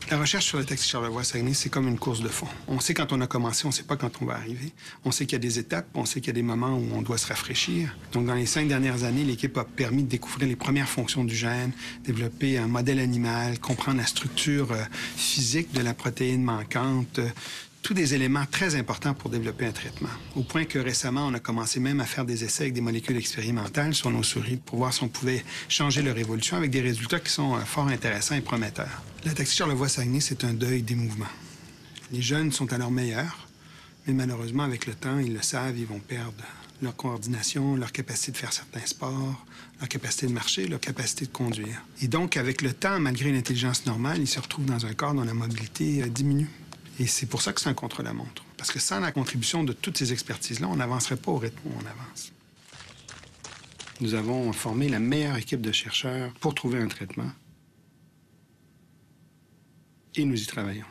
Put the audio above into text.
La recherche sur le taxi Charlevoix-Saguenay, c'est comme une course de fond. On sait quand on a commencé, on ne sait pas quand on va arriver. On sait qu'il y a des étapes, on sait qu'il y a des moments où on doit se rafraîchir. Donc, dans les 5 dernières années, l'équipe a permis de découvrir les premières fonctions du gène, développer un modèle animal, comprendre la structure physique de la protéine manquante, tous des éléments très importants pour développer un traitement. Au point que récemment, on a commencé même à faire des essais avec des molécules expérimentales sur nos souris pour voir si on pouvait changer leur évolution avec des résultats qui sont fort intéressants et prometteurs. La taxi Charlevoix-Saguenay, c'est un deuil des mouvements. Les jeunes sont à leur meilleur, mais malheureusement, avec le temps, ils le savent, ils vont perdre leur coordination, leur capacité de faire certains sports, leur capacité de marcher, leur capacité de conduire. Et donc, avec le temps, malgré une intelligence normale, ils se retrouvent dans un corps dont la mobilité diminue. Et c'est pour ça que c'est un contre-la-montre. Parce que sans la contribution de toutes ces expertises-là, on n'avancerait pas au rythme où on avance. Nous avons formé la meilleure équipe de chercheurs pour trouver un traitement. Et nous y travaillons.